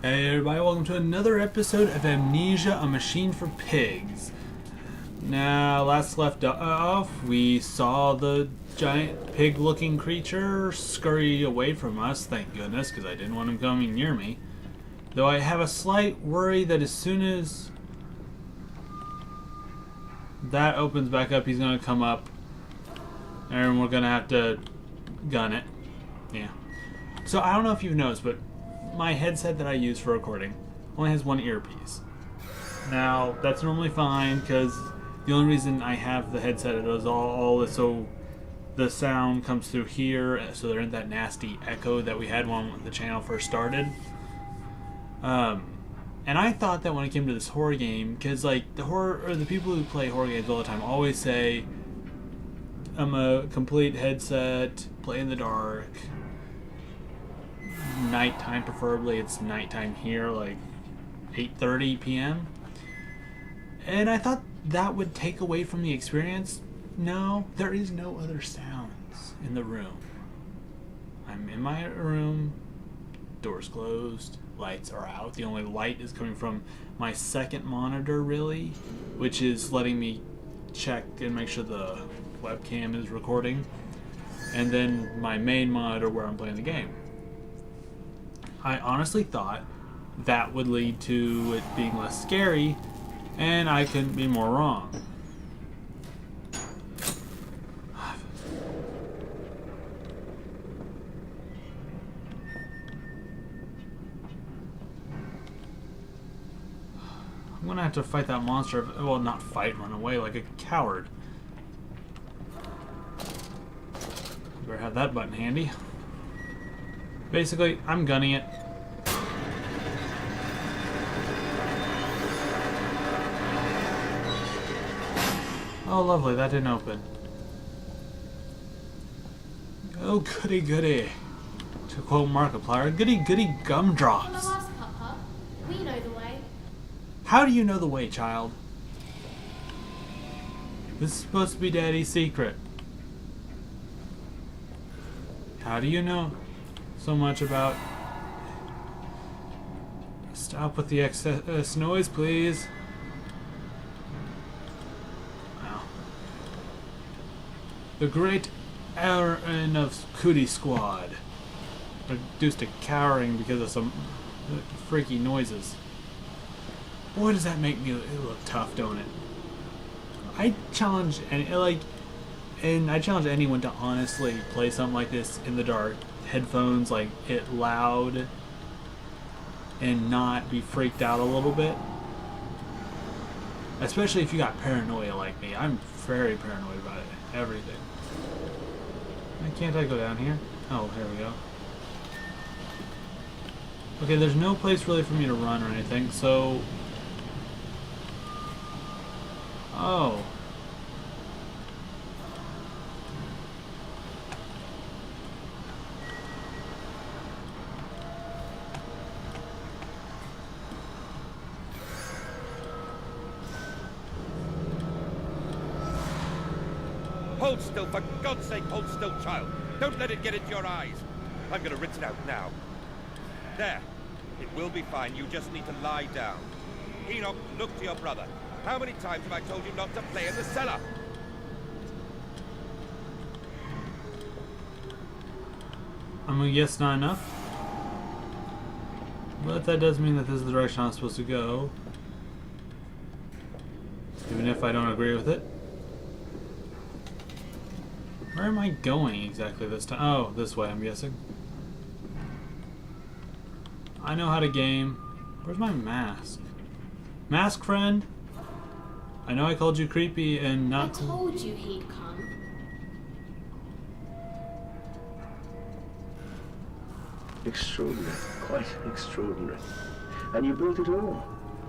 Hey everybody, welcome to another episode of Amnesia, a Machine for Pigs. Now, last left off, we saw the giant pig-looking creature scurry away from us, thank goodness, because I didn't want him coming near me. Though I have a slight worry that as soon as that opens back up, he's going to come up, and we're going to have to gun it. Yeah. So, I don't know if you've noticed, but my headset that I use for recording only has one earpiece. Now, that's normally fine because the only reason I have the headset is all this so the sound comes through here, so there isn't that nasty echo that we had when the channel first started. And I thought that when it came to this horror game, because like the people who play horror games all the time always say, I'm a complete headset, play in the dark. Nighttime, preferably. It's nighttime here, like 8:30 p.m. And I thought that would take away from the experience. No, there is no other sounds in the room. I'm in my room, doors closed, lights are out. The only light is coming from my second monitor, really, which is letting me check and make sure the webcam is recording, and then my main monitor where I'm playing the game. I honestly thought that would lead to it being less scary, and I couldn't be more wrong. I'm gonna have to fight that monster. Well, not fight, run away like a coward. Better have that button handy. Basically, I'm gunning it. Oh, lovely, that didn't open. Oh, goody goody. To quote Markiplier, goody goody gumdrops. Follow us, Papa. We know the way. How do you know the way, child? This is supposed to be Daddy's secret. How do you know so much about... Stop with the excess noise, please. Wow. The great Aaron of Cootie Squad. Reduced to cowering because of some freaky noises. Boy, does that make me look tough, don't it? I challenge I challenge anyone to honestly play something like this in the dark. Headphones, like it loud, and not be freaked out a little bit. Especially if you got paranoia like me. I'm very paranoid about it. Everything. Why can't I go down here? Oh, here we go. Okay, there's no place really for me to run or anything, so... Oh. Hold still, for God's sake, hold still, child. Don't let it get into your eyes. I'm gonna rinse it out now. There. It will be fine. You just need to lie down. Enoch, look to your brother. How many times have I told you not to play in the cellar? I'm gonna guess not enough. But that does mean that this is the direction I'm supposed to go. Even if I don't agree with it. Where am I going exactly this time? Oh, this way, I'm guessing. I know how to game. Where's my mask? Mask friend? I know I called you creepy and not... I told you he'd come. Extraordinary. Quite extraordinary. And you built it all.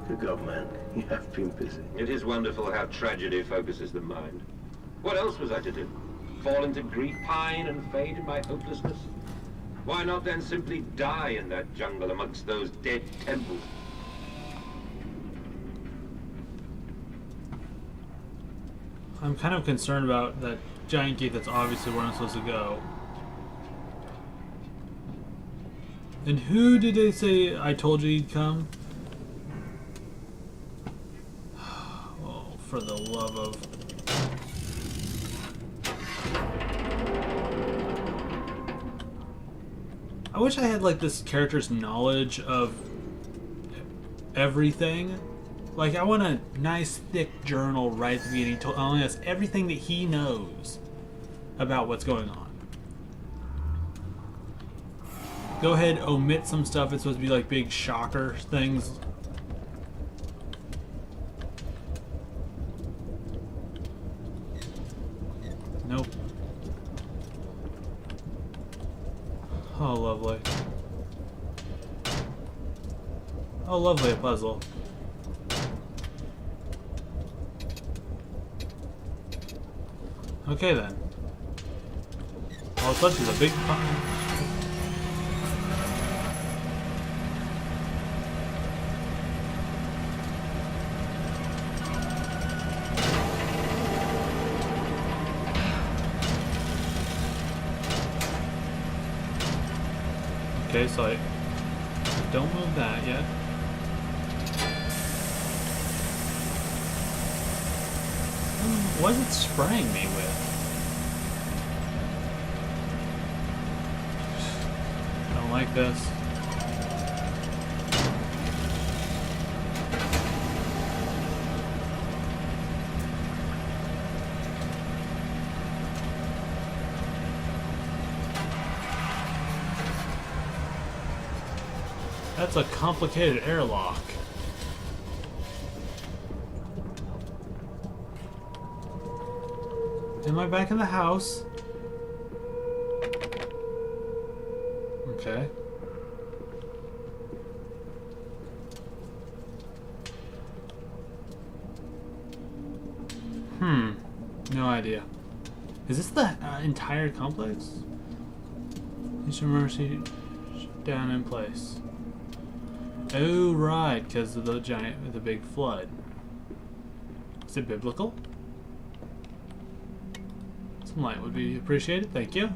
Good God, man. You have been busy. It is wonderful how tragedy focuses the mind. What else was I to do? Fall into grief, pine and fade in my hopelessness? Why not then simply die in that jungle amongst those dead temples? I'm kind of concerned about that giant gate that's obviously where I'm supposed to go. And who did they say I told you he'd come? Oh, for the love of... I wish I had like this character's knowledge of everything. Like, I want a nice thick journal right at the beginning telling us everything that he knows about what's going on. Go ahead, omit some stuff. It's supposed to be like big shocker things. Nope. Oh, lovely. Oh, lovely, a puzzle. Okay then. All it's left is a big pile. Okay, so I don't move that yet. What is it spraying me with? I don't like this. That's a complicated airlock. Am I back in the house? Okay. No idea. Is this the entire complex? Each emergency down in place. Oh right, because of the big flood. Is it biblical? Some light would be appreciated, thank you.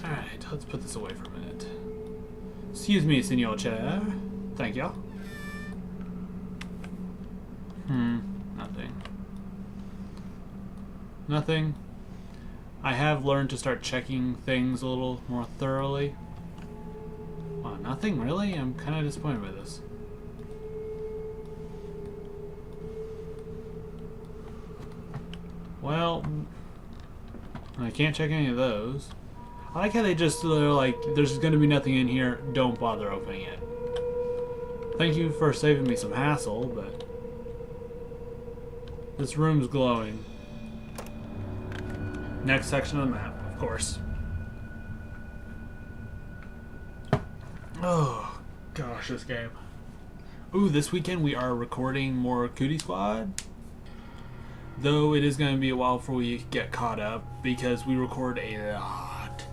Alright, let's put this away for a minute. Excuse me, Senor Chair. Thank you. Nothing. Nothing. I have learned to start checking things a little more thoroughly. Wow, nothing really? I'm kind of disappointed by this. Well, I can't check any of those. I like how they just they're like, there's going to be nothing in here, don't bother opening it. Thank you for saving me some hassle, but this room's glowing. Next section of the map, of course. Oh, gosh, this game. Ooh, this weekend we are recording more Cootie Squad. Though it is going to be a while before we get caught up because we record a lot.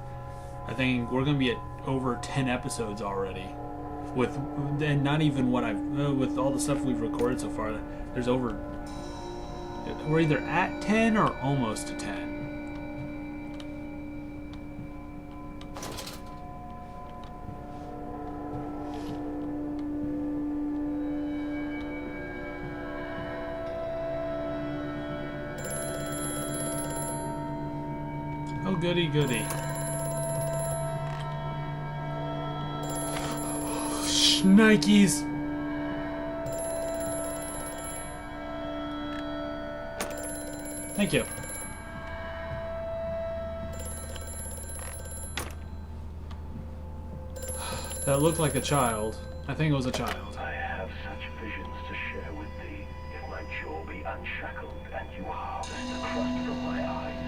I think we're going to be at over 10 episodes already. And not even what with all the stuff we've recorded so far, there's over... We're either at 10 or almost to 10. Oh, goody, goody. Shnikes! Thank you. That looked like a child. I think it was a child. I have such visions to share with thee. If my jaw be unshackled and you harvest the crust from my eyes,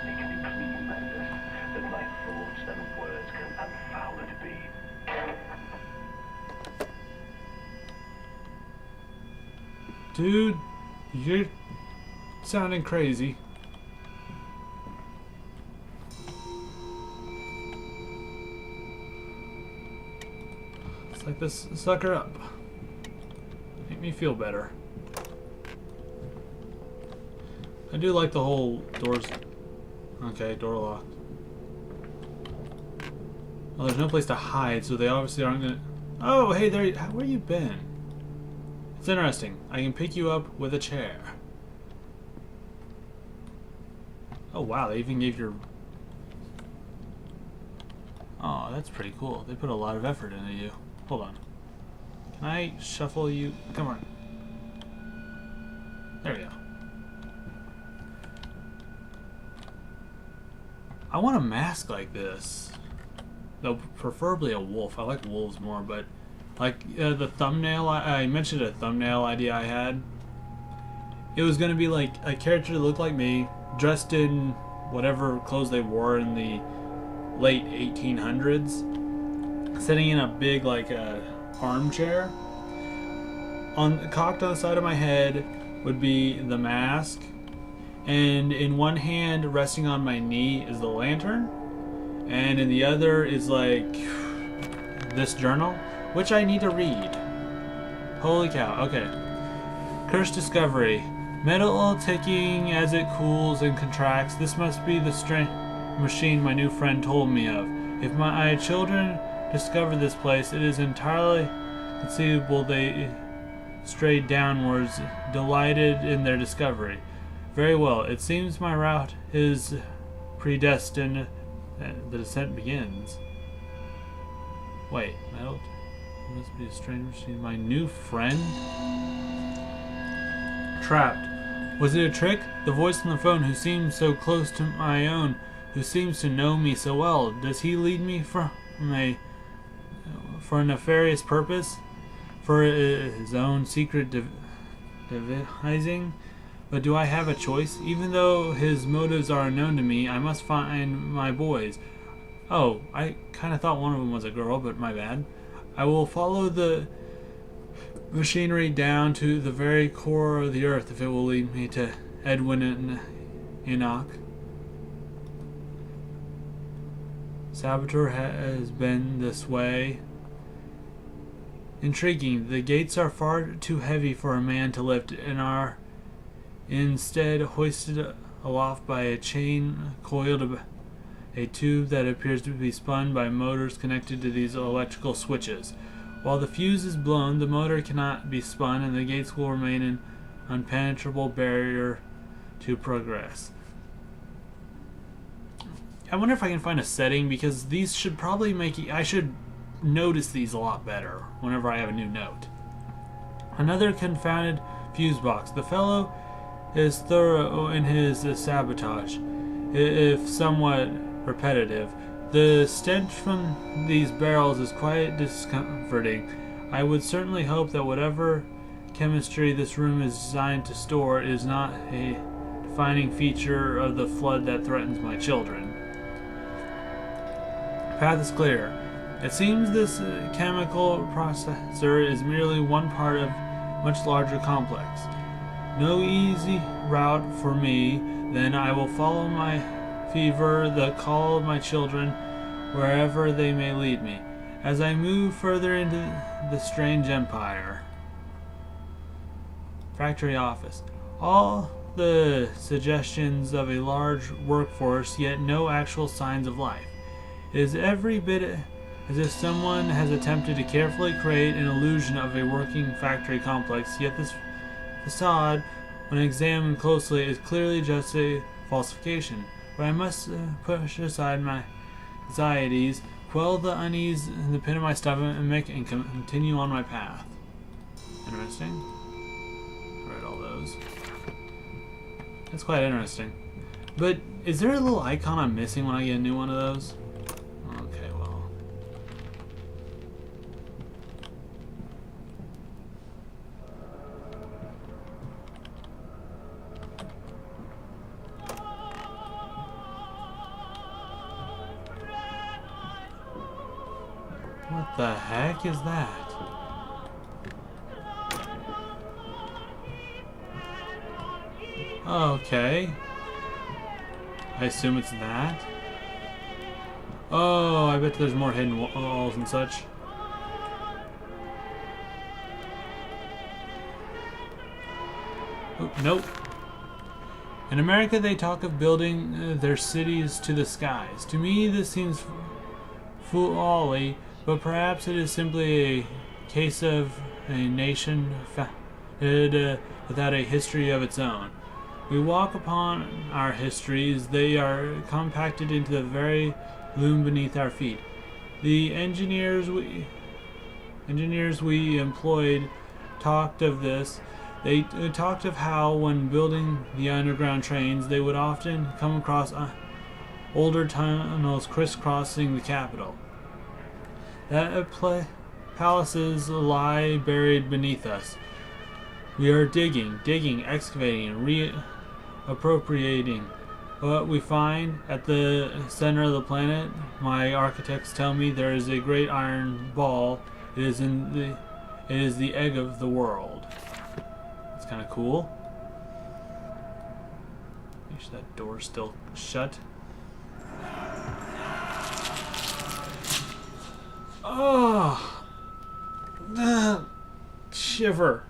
make me clean, Mandus, that my thoughts and words can unfouled be. Dude, you're sounding crazy. It's like this sucker up. Make me feel better. I do like the whole doors. Okay, door locked. Well, there's no place to hide, so they obviously aren't gonna... Oh, hey, there. Where you been? It's interesting. I can pick you up with a chair. Oh, wow, they even gave your... Oh, that's pretty cool. They put a lot of effort into you. Hold on. Can I shuffle you? Come on. There we go. I want a mask like this. Though preferably a wolf. I like wolves more, but like the thumbnail, I mentioned a thumbnail idea I had. It was going to be like a character that looked like me, dressed in whatever clothes they wore in the late 1800s, sitting in a big like armchair. Cocked on the side of my head would be the mask, and in one hand resting on my knee is the lantern, and in the other is like this journal, which I need to read. Holy cow. Okay. Cursed discovery. Metal ticking as it cools and contracts. This must be the strange machine my new friend told me of. If my children discover this place, it is entirely conceivable they strayed downwards, delighted in their discovery. Very well, it seems my route is predestined. The descent begins. Wait, metal must be a strange machine. My new friend? Trapped. Was it a trick? The voice on the phone who seems so close to my own, who seems to know me so well, does he lead me for a nefarious purpose? For his own secret devising? But do I have a choice? Even though his motives are unknown to me, I must find my boys. Oh, I kind of thought one of them was a girl, but my bad. I will follow the machinery down to the very core of the earth if it will lead me to Edwin and Enoch. Saboteur has been this way. Intriguing. The gates are far too heavy for a man to lift and are instead hoisted aloft by a chain coiled about a tube that appears to be spun by motors connected to these electrical switches. While the fuse is blown, the motor cannot be spun and the gates will remain an impenetrable barrier to progress. I wonder if I can find a setting, because these should probably I should notice these a lot better whenever I have a new note. Another confounded fuse box. The fellow is thorough in his sabotage, if somewhat repetitive. The stench from these barrels is quite discomforting. I would certainly hope that whatever chemistry this room is designed to store is not a defining feature of the flood that threatens my children. Path is clear. It seems this chemical processor is merely one part of a much larger complex. No easy route for me, then I will follow my fever, the call of my children, wherever they may lead me, as I move further into the strange empire. Factory office. All the suggestions of a large workforce, yet no actual signs of life. It is every bit as if someone has attempted to carefully create an illusion of a working factory complex, yet this facade, when examined closely, is clearly just a falsification. But I must push aside my anxieties, quell the unease in the pit of my stomach, and continue on my path. Interesting. I read all those. That's quite interesting. But is there a little icon I'm missing when I get a new one of those? Okay, well. What the heck is that? Okay. I assume it's that. Oh, I bet there's more hidden walls and such. Oh, nope. In America, they talk of building their cities to the skies. To me, this seems folly, but perhaps it is simply a case of a nation without a history of its own. We walk upon our histories, they are compacted into the very loom beneath our feet. The engineers we employed talked of this. They talked of how, when building the underground trains, they would often come across older tunnels crisscrossing the capital. That palaces lie buried beneath us. We are digging, excavating, and reappropriating. What we find at the center of the planet, my architects tell me, there is a great iron ball. It is the egg of the world. It's kind of cool. Make sure that door's still shut. Oh, shiver.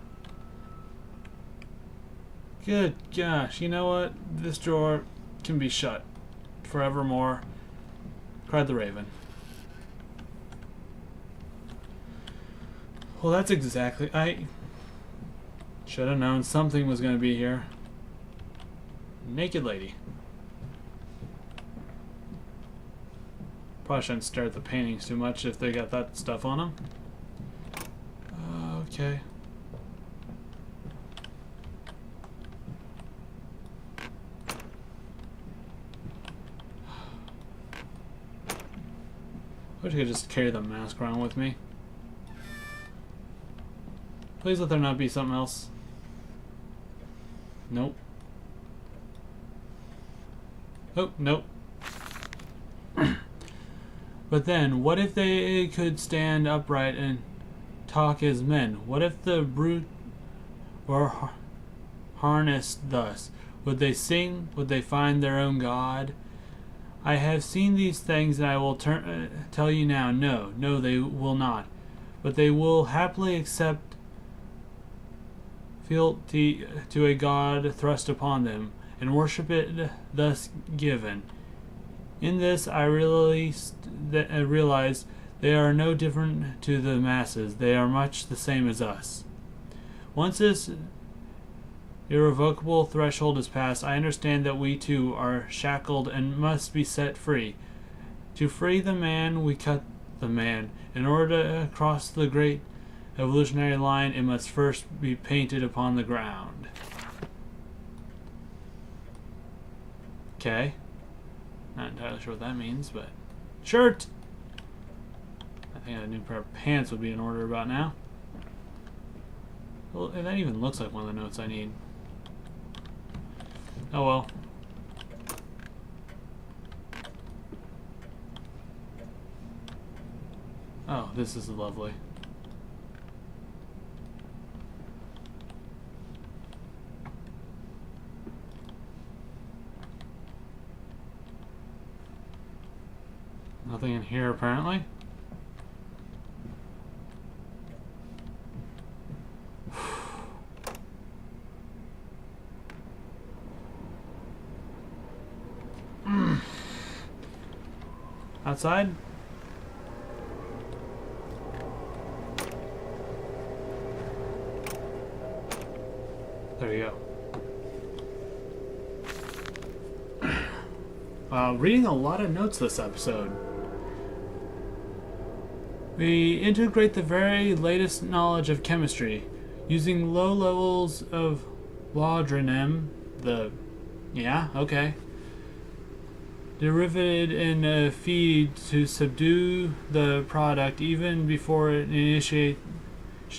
Good gosh, you know what? This drawer can be shut forevermore. Cried the raven. Well, that's exactly... I should have known something was going to be here. Naked lady. Probably shouldn't stare at the paintings too much if they got that stuff on them. Okay. I wish I could just carry the mask around with me. Please let there not be something else. Nope. Oh, nope. But then, what if they could stand upright and talk as men? What if the brute were harnessed thus? Would they sing? Would they find their own God? I have seen these things, and I will tell you now, no, they will not. But they will happily accept fealty to a God thrust upon them, and worship it thus given. In this I realized they are no different to the masses. They are much the same as us. Once this irrevocable threshold is passed, I understand that we too are shackled and must be set free. To free the man, we cut the man. In order to cross the great evolutionary line, it must first be painted upon the ground. Okay. Not entirely sure what that means, but... Shirt! I think a new pair of pants would be in order about now. Well, that even looks like one of the notes I need. Oh well. Oh, this is lovely. Nothing in here, apparently. Outside? There you go. Reading a lot of notes this episode. We integrate the very latest knowledge of chemistry, using low levels of laudanum, derivative in feed to subdue the product even before initiation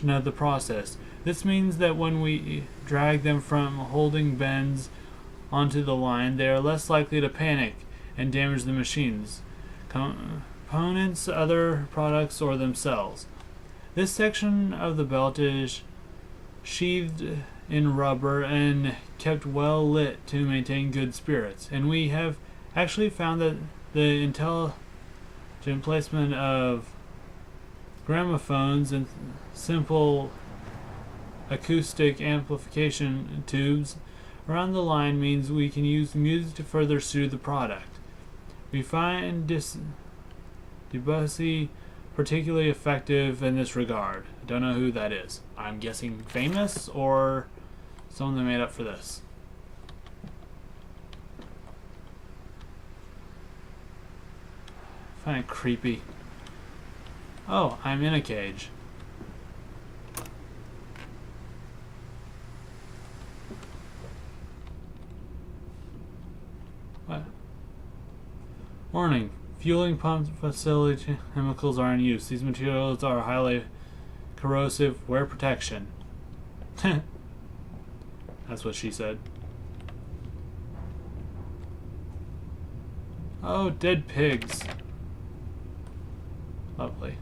of the process. This means that when we drag them from holding bends onto the line, they are less likely to panic and damage the machines, components, other products, or themselves. This section of the belt is sheathed in rubber and kept well lit to maintain good spirits, and we have actually found that the intelligent placement of gramophones and simple acoustic amplification tubes around the line means we can use music to further soothe the product. We find Debussy particularly effective in this regard. I don't know who that is. I'm guessing famous or someone that made up for this. I find it creepy. Oh, I'm in a cage. What? Warning. Fueling pump facility chemicals are in use. These materials are highly corrosive. Wear protection. That's what she said. Oh, dead pigs. Lovely.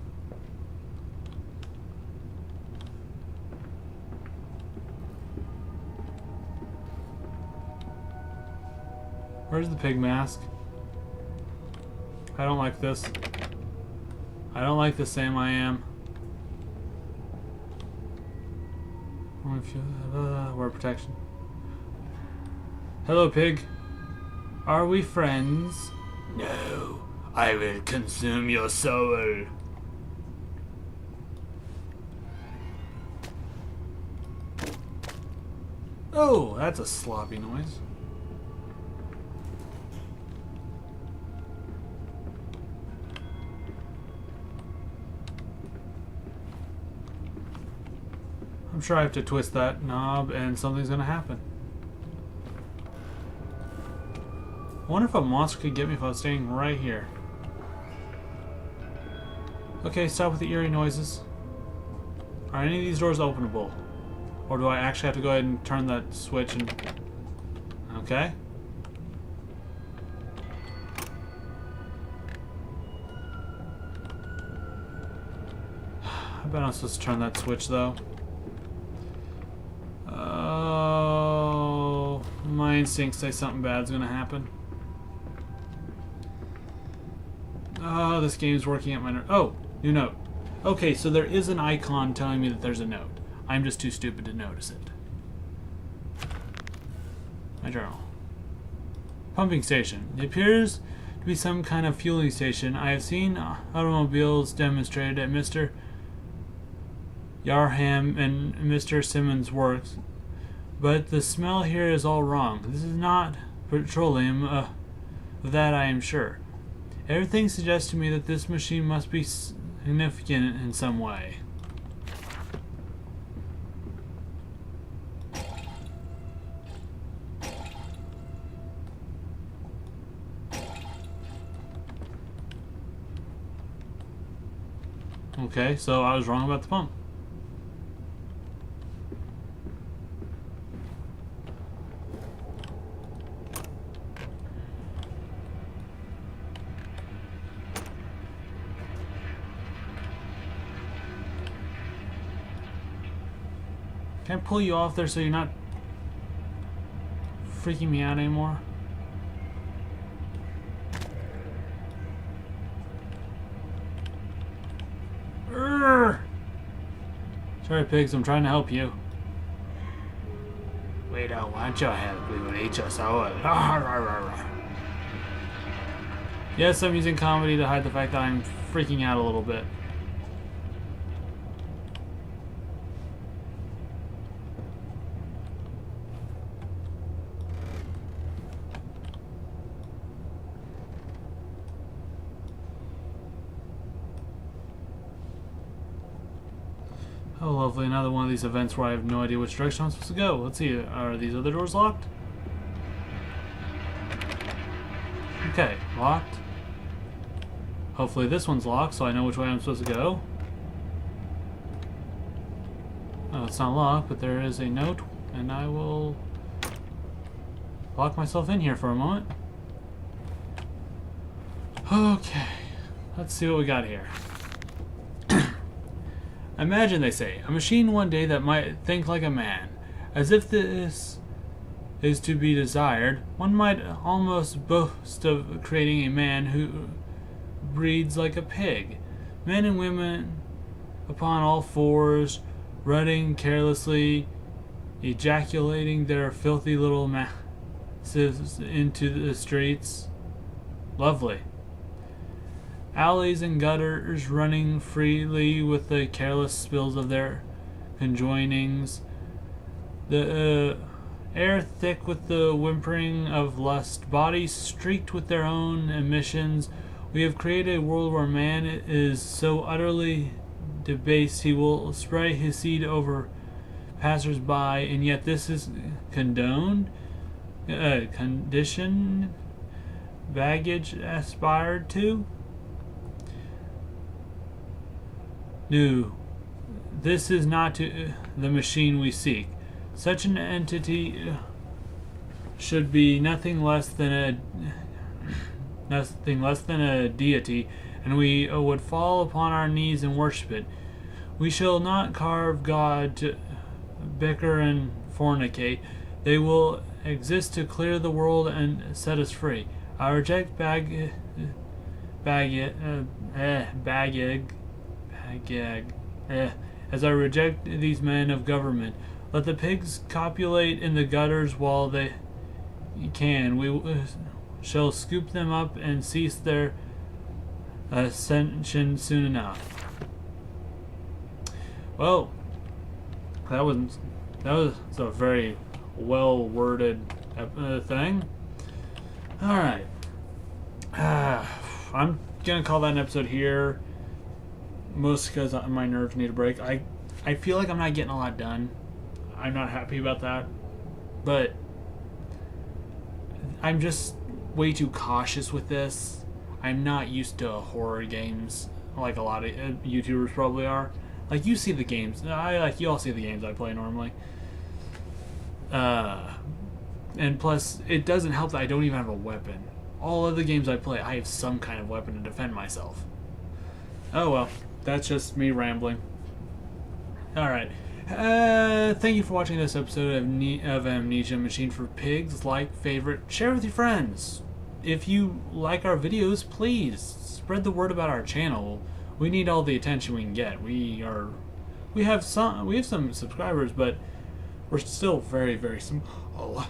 Where's the pig mask? I don't like this. I don't like the Sam I am. Wear protection. Hello, pig. Are we friends? No. I will consume your soul. Oh, that's a sloppy noise. I'm sure I have to twist that knob and something's gonna happen. I wonder if a monster could get me if I was staying right here. Okay, stop with the eerie noises. Are any of these doors openable? Or do I actually have to go ahead and turn that switch and... Okay. I bet I'm supposed to turn that switch though. Oh, my instincts say something bad's gonna happen. Oh, this game's working at my oh, new note. Okay, so there is an icon telling me that there's a note. I'm just too stupid to notice it. My journal. Pumping station. It appears to be some kind of fueling station. I have seen automobiles demonstrated at Mr. Yarham and Mr. Simmons' works, but the smell here is all wrong. This is not petroleum, of that I am sure. Everything suggests to me that this machine must be significant in some way. Okay, so I was wrong about the pump. Can I pull you off there so you're not freaking me out anymore? Urgh. Sorry, pigs, I'm trying to help you. We don't want your help, we will eat your soul. Yes, I'm using comedy to hide the fact that I'm freaking out a little bit. Oh, lovely. Another one of these events where I have no idea which direction I'm supposed to go. Let's see. Are these other doors locked? Okay, locked. Hopefully this one's locked so I know which way I'm supposed to go. Oh, it's not locked, but there is a note, and I will lock myself in here for a moment. Okay, let's see what we got here. Imagine, they say, a machine one day that might think like a man. As if this is to be desired, one might almost boast of creating a man who breeds like a pig. Men and women upon all fours, running carelessly, ejaculating their filthy little masses into the streets. Lovely. alleys and gutters running freely with the careless spills of their conjoinings. The air thick with the whimpering of lust, bodies streaked with their own emissions. We have created a world where man is so utterly debased he will spray his seed over passers-by, and yet this is condoned, conditioned, baggage aspired to? No, this is not the machine we seek. Such an entity should be nothing less than a deity, and we would fall upon our knees and worship it. We shall not carve God to bicker and fornicate. They will exist to clear the world and set us free. I reject as I reject these men of government. Let the pigs copulate in the gutters while they can. We shall scoop them up and cease their ascension soon enough. Well, that was a very well worded thing. All right, I'm gonna call that an episode here, mostly because my nerves need a break. I feel like I'm not getting a lot done. I'm not happy about that, but I'm just way too cautious with this. I'm not used to horror games like a lot of YouTubers probably are. Like, you see the games. You all see the games I play normally. And plus, it doesn't help that I don't even have a weapon. All of the games I play, I have some kind of weapon to defend myself. Oh well, that's just me rambling. Alright. Thank you for watching this episode of Amnesia Machine for Pigs. Like, favorite, share with your friends. If you like our videos, please spread the word about our channel. We need all the attention we can get. We have some subscribers, but we're still very, very small.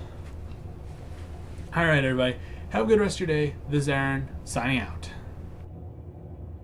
Alright, everybody. Have a good rest of your day. This is Aaron, signing out.